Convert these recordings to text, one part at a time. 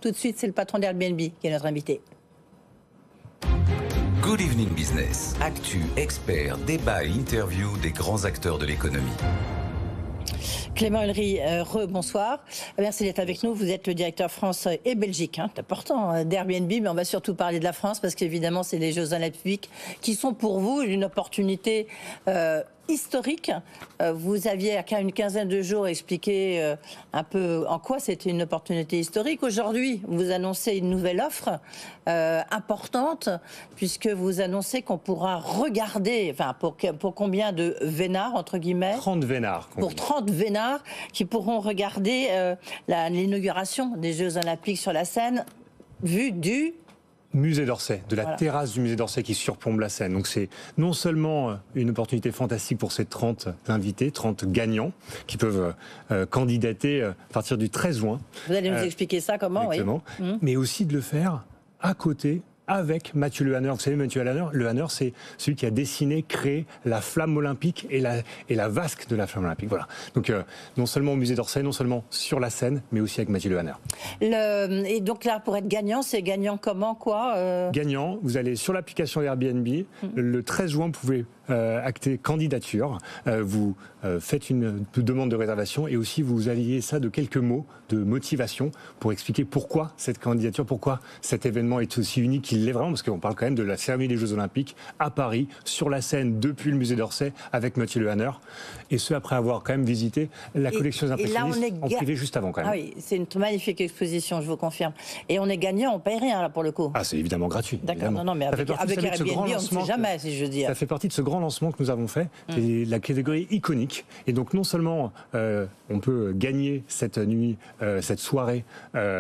Tout de suite, c'est le patron d'Airbnb qui est notre invité. Good Evening Business. Actu, experts, débat et interview des grands acteurs de l'économie. Clément Ulry, bonsoir. Merci d'être avec nous. Vous êtes le directeur France et Belgique. C'est important d'Airbnb, mais on va surtout parler de la France parce qu'évidemment, c'est les Jeux Olympiques qui sont pour vous une opportunité historique. Vous aviez qu'à une quinzaine de jours expliqué un peu en quoi c'était une opportunité historique. Aujourd'hui, vous annoncez une nouvelle offre importante puisque vous annoncez qu'on pourra regarder, enfin pour combien de vénards, entre guillemets 30 vénards. Pour 30 vénards qui pourront regarder l'inauguration des Jeux Olympiques sur la Seine vue du Musée d'Orsay, de la terrasse du Musée d'Orsay qui surplombe la Seine. Donc c'est non seulement une opportunité fantastique pour ces 30 invités, 30 gagnants qui peuvent candidater à partir du 13 juin. Vous allez nous expliquer ça comment, exactement, oui. Mais aussi de le faire à côté avec Mathieu Le Hanner. Vous savez, Mathieu Le Hanner, c'est celui qui a dessiné, créé la flamme olympique et la vasque de la flamme olympique. Voilà. Donc, non seulement au musée d'Orsay, non seulement sur la Seine, mais aussi avec Mathieu Le Hanner. Et donc là, pour être gagnant, c'est gagnant comment, quoi Gagnant, vous allez sur l'application Airbnb. Le 13 juin, vous pouvez acter candidature. Vous faites une demande de réservation et aussi vous alliez ça de quelques mots de motivation pour expliquer pourquoi cette candidature, pourquoi cet événement est aussi unique qu'il l'est vraiment, parce qu'on parle quand même de la cérémonie des Jeux Olympiques à Paris, sur la Seine, depuis le musée d'Orsay, avec Mathieu Le Hanner, et ce après avoir quand même visité la collection des impressionnistes en privé juste avant quand même. Ah oui, c'est une magnifique exposition, je vous confirme. Et on est gagnant, on paye rien là pour le coup. Ah, c'est évidemment gratuit. D'accord, non, mais avec Airbnb, on ne sait jamais, si je veux dire. Ça fait partie de ce grand lancement que nous avons fait, c'est la catégorie iconique. Et donc non seulement on peut gagner cette nuit, cette soirée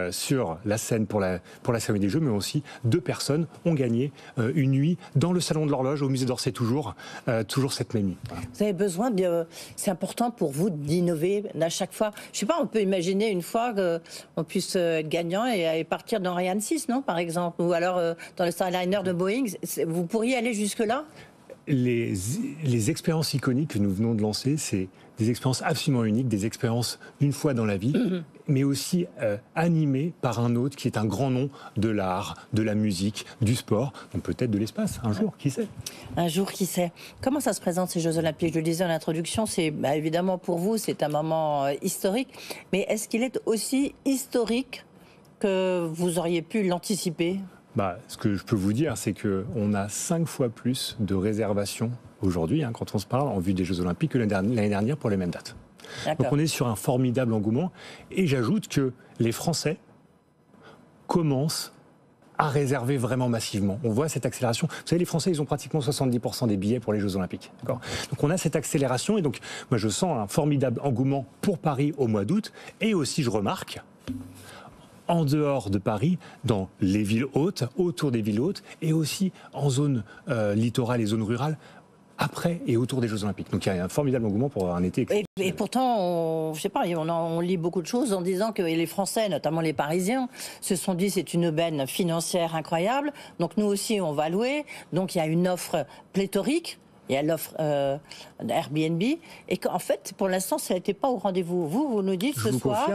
sur la Seine pour la cérémonie des Jeux, mais aussi 2 personnes ont gagné une nuit dans le salon de l'horloge au musée d'Orsay toujours cette même nuit. Voilà. Vous avez besoin c'est important pour vous d'innover à chaque fois. Je sais pas, on peut imaginer une fois qu'on puisse être gagnant et partir dans Ariane 6, non, par exemple, ou alors dans le Starliner de Boeing. Vous pourriez aller jusque là? Les expériences iconiques que nous venons de lancer, c'est des expériences absolument uniques, des expériences une fois dans la vie, mais aussi animées par un autre qui est un grand nom de l'art, de la musique, du sport, donc peut-être de l'espace, un jour, qui sait. Un jour, qui sait. Comment ça se présente ces Jeux Olympiques? Je le disais en introduction, c'est évidemment pour vous, c'est un moment historique, mais est-ce qu'il est aussi historique que vous auriez pu l'anticiper? Ce que je peux vous dire, c'est qu'on a 5 fois plus de réservations aujourd'hui, quand on se parle, en vue des Jeux Olympiques, que l'année dernière pour les mêmes dates. Donc on est sur un formidable engouement. Et j'ajoute que les Français commencent à réserver vraiment massivement. On voit cette accélération. Vous savez, les Français, ils ont pratiquement 70% des billets pour les Jeux Olympiques. D'accord ? Donc on a cette accélération. Et donc, moi, je sens un formidable engouement pour Paris au mois d'août. Et aussi, je remarque, en dehors de Paris, dans les villes hautes, autour des villes hautes, et aussi en zone littorale et zone rurale, après et autour des Jeux Olympiques. Donc il y a un formidable engouement pour un été. Et pourtant, je sais pas, on lit beaucoup de choses en disant que les Français, notamment les Parisiens, se sont dit c'est une aubaine financière incroyable, donc nous aussi on va louer, donc il y a une offre pléthorique. Il y a l'offre Airbnb, et qu'en fait, pour l'instant, ça n'était pas au rendez-vous. Vous nous dites ce soir,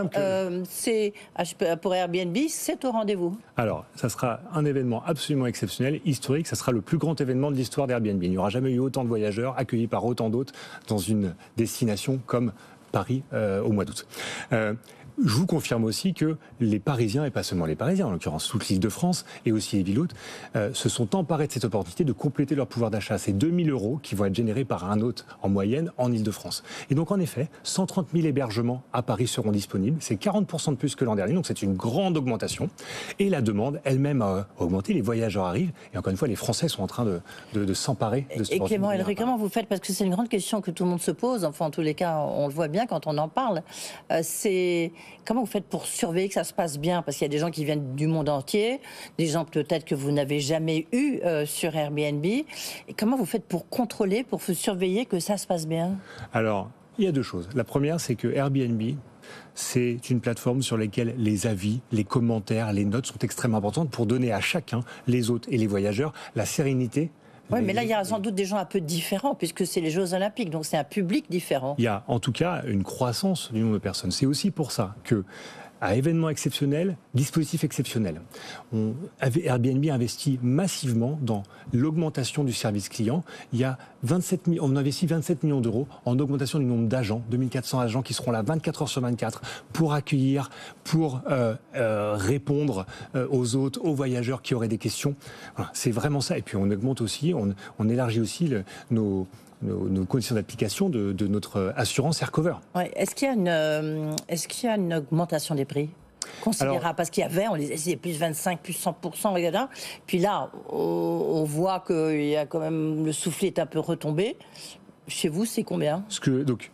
pour Airbnb, c'est au rendez-vous. Alors, ça sera un événement absolument exceptionnel, historique. Ça sera le plus grand événement de l'histoire d'Airbnb. Il n'y aura jamais eu autant de voyageurs accueillis par autant d'autres dans une destination comme Paris au mois d'août. Je vous confirme aussi que les Parisiens, et pas seulement les Parisiens, en l'occurrence toute l'Île-de-France et aussi les villes hautes, se sont emparés de cette opportunité de compléter leur pouvoir d'achat. C'est 2 000 € qui vont être générés par un hôte en moyenne en Île-de-France. Et donc en effet, 130 000 hébergements à Paris seront disponibles. C'est 40% de plus que l'an dernier, donc c'est une grande augmentation. Et la demande elle-même a augmenté, les voyageurs arrivent, et encore une fois, les Français sont en train de s'emparer de cette opportunité. Et Clément Ulry, comment vous faites? Parce que c'est une grande question que tout le monde se pose, enfin en tous les cas, on le voit bien quand on en parle. Comment vous faites pour surveiller que ça se passe bien? Parce qu'il y a des gens qui viennent du monde entier, des gens peut-être que vous n'avez jamais eu sur Airbnb. Et comment vous faites pour contrôler, pour surveiller que ça se passe bien? Alors, il y a 2 choses. La première, c'est que Airbnb, c'est une plateforme sur laquelle les avis, les commentaires, les notes sont extrêmement importantes pour donner à chacun, les hôtes et les voyageurs, la sérénité. Oui, mais là, il y a sans doute des gens un peu différents, puisque c'est les Jeux Olympiques, donc c'est un public différent. Il y a en tout cas une croissance du nombre de personnes. C'est aussi pour ça que à événements exceptionnels, dispositifs exceptionnels. Airbnb investit massivement dans l'augmentation du service client. Il y a on investit 27 millions d'euros en augmentation du nombre d'agents, 2400 agents qui seront là 24 heures sur 24 pour accueillir, pour répondre aux hôtes, aux voyageurs qui auraient des questions. Voilà, c'est vraiment ça. Et puis on augmente aussi, on élargit aussi nos conditions d'application de notre assurance AirCover. Ouais. Est-ce qu'il y a une augmentation des prix considérable? Parce qu'il y avait, on les disait plus 25, plus 100%, etc. Puis là, on voit qu'il y a quand même, le soufflet est un peu retombé. Chez vous, c'est combien? Donc,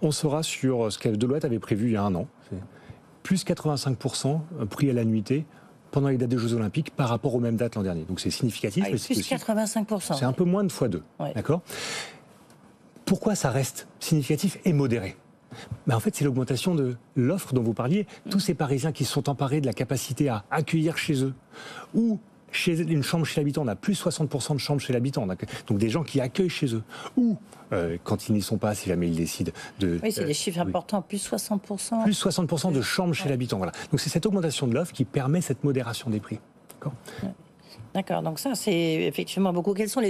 on sera sur ce que Deloitte avait prévu il y a un an. C'est plus 85% prix à la nuitée pendant les dates des Jeux Olympiques par rapport aux mêmes dates l'an dernier. Donc c'est significatif. Ah, mais plus 85%. C'est un peu moins de x2. Ouais. D'accord. Pourquoi ça reste significatif et modéré? En fait, c'est l'augmentation de l'offre dont vous parliez. Tous ces Parisiens qui se sont emparés de la capacité à accueillir chez eux, ou chez une chambre chez l'habitant, on a plus 60% de chambres chez l'habitant, donc des gens qui accueillent chez eux, ou quand ils n'y sont pas, si jamais ils décident de... Oui, c'est des chiffres importants, plus 60%. Plus 60% de chambres chez l'habitant, voilà. Donc c'est cette augmentation de l'offre qui permet cette modération des prix. D'accord. D'accord, donc ça c'est effectivement beaucoup. Quels sont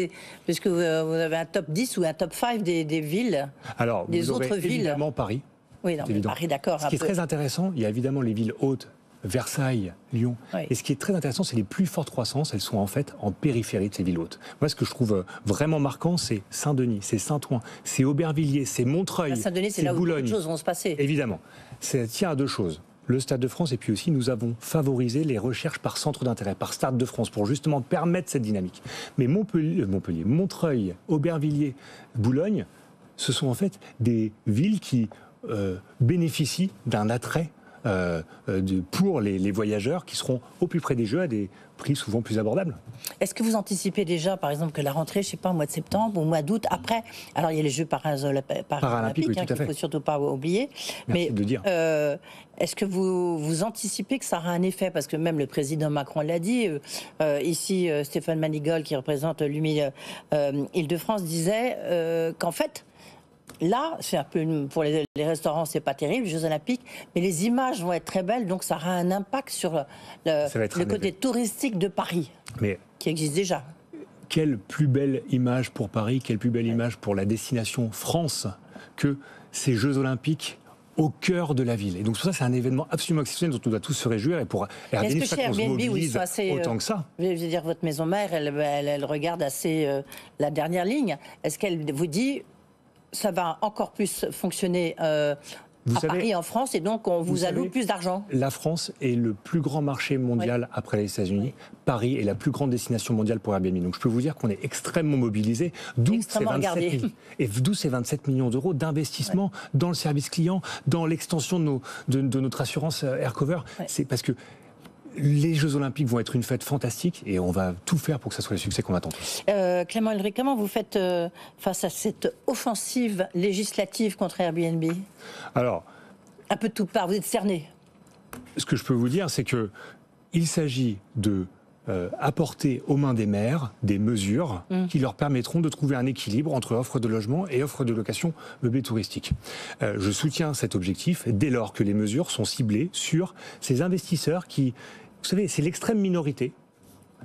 puisque vous avez un top 10 ou un top 5 des villes, alors, des autres villes? Évidemment Paris. Oui, non, Paris, d'accord. Ce qui est très intéressant, il y a évidemment les villes hautes, Versailles, Lyon. Oui. Et ce qui est très intéressant, c'est les plus fortes croissances, elles sont en fait en périphérie de ces villes hautes. Moi, ce que je trouve vraiment marquant, c'est Saint-Denis, c'est Saint-Ouen, c'est Aubervilliers, c'est Montreuil, Saint-Denis, c'est là où beaucoup de choses vont se passer. Évidemment. Ça tient à deux choses. Le Stade de France, et puis aussi nous avons favorisé les recherches par centre d'intérêt, par Stade de France, pour justement permettre cette dynamique. Mais Montpellier, Montreuil, Aubervilliers, Boulogne, ce sont en fait des villes qui bénéficient d'un attrait pour les voyageurs qui seront au plus près des Jeux à des prix souvent plus abordables. Est-ce que vous anticipez déjà, par exemple, que la rentrée, je ne sais pas, au mois de septembre, au mois d'août, après, alors il y a les Jeux paralympiques, oui, qu'il ne faut surtout pas oublier. Merci de le dire. Est-ce que vous anticipez que ça aura un effet? Parce que même le président Macron l'a dit. Ici, Stéphane Manigol, qui représente l'UMI Île-de-France, disait qu'en fait, là, c'est un peu pour les restaurants, c'est pas terrible, les Jeux Olympiques, mais les images vont être très belles, donc ça aura un impact sur le côté touristique de Paris, qui existe déjà. Quelle plus belle image pour Paris, quelle plus belle image pour la destination France que ces Jeux Olympiques au cœur de la ville. Et donc ça, c'est un événement absolument exceptionnel dont on doit tous se réjouir. Et pour Airbnb, je crois qu'on se mobilise autant que ça. Je veux dire, votre maison mère, elle regarde assez la dernière ligne. Est-ce qu'elle vous dit... ça va encore plus fonctionner Paris, en France, et donc on vous alloue plus d'argent? La France est le plus grand marché mondial après les États-Unis. Paris est la plus grande destination mondiale pour Airbnb. Donc je peux vous dire qu'on est extrêmement mobilisés, d'où ces 27 millions d'euros d'investissement dans le service client, dans l'extension de notre assurance AirCover. C'est parce que les Jeux Olympiques vont être une fête fantastique et on va tout faire pour que ça soit le succès qu'on attend tous. Clément Ulrich, comment vous faites face à cette offensive législative contre Airbnb? Alors, un peu de tout part, vous êtes cerné. Ce que je peux vous dire, c'est que il s'agit de apporter aux mains des maires des mesures qui leur permettront de trouver un équilibre entre offre de logement et offre de location meublée touristique. Je soutiens cet objectif dès lors que les mesures sont ciblées sur ces investisseurs qui, vous savez, c'est l'extrême minorité.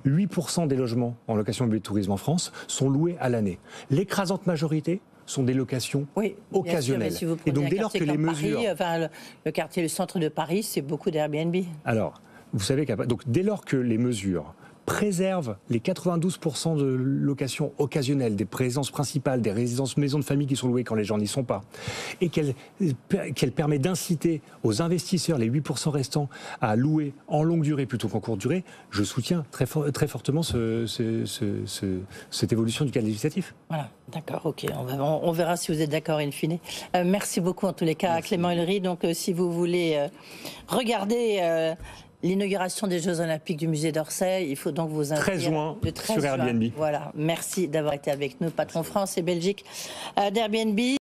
8% des logements en location meublée de tourisme en France sont loués à l'année. L'écrasante majorité sont des locations occasionnelles. Sûr, si et donc dès lors que les mesures... Paris, le quartier, le centre de Paris, c'est beaucoup d'Airbnb. Alors, vous savez donc dès lors que les mesures préservent les 92% de locations occasionnelles, des présences principales, des résidences maisons de famille qui sont louées quand les gens n'y sont pas, et qu'elle permet d'inciter aux investisseurs, les 8% restants, à louer en longue durée plutôt qu'en courte durée, je soutiens très fortement cette évolution du cadre législatif. Voilà, d'accord, ok. On verra si vous êtes d'accord in fine. Merci beaucoup en tous les cas, Clément Ulrich. Donc si vous voulez regarder... l'inauguration des Jeux Olympiques du musée d'Orsay, il faut donc vous inscrire 13 juin sur Airbnb. Voilà, merci d'avoir été avec nous, patron France et Belgique d'Airbnb.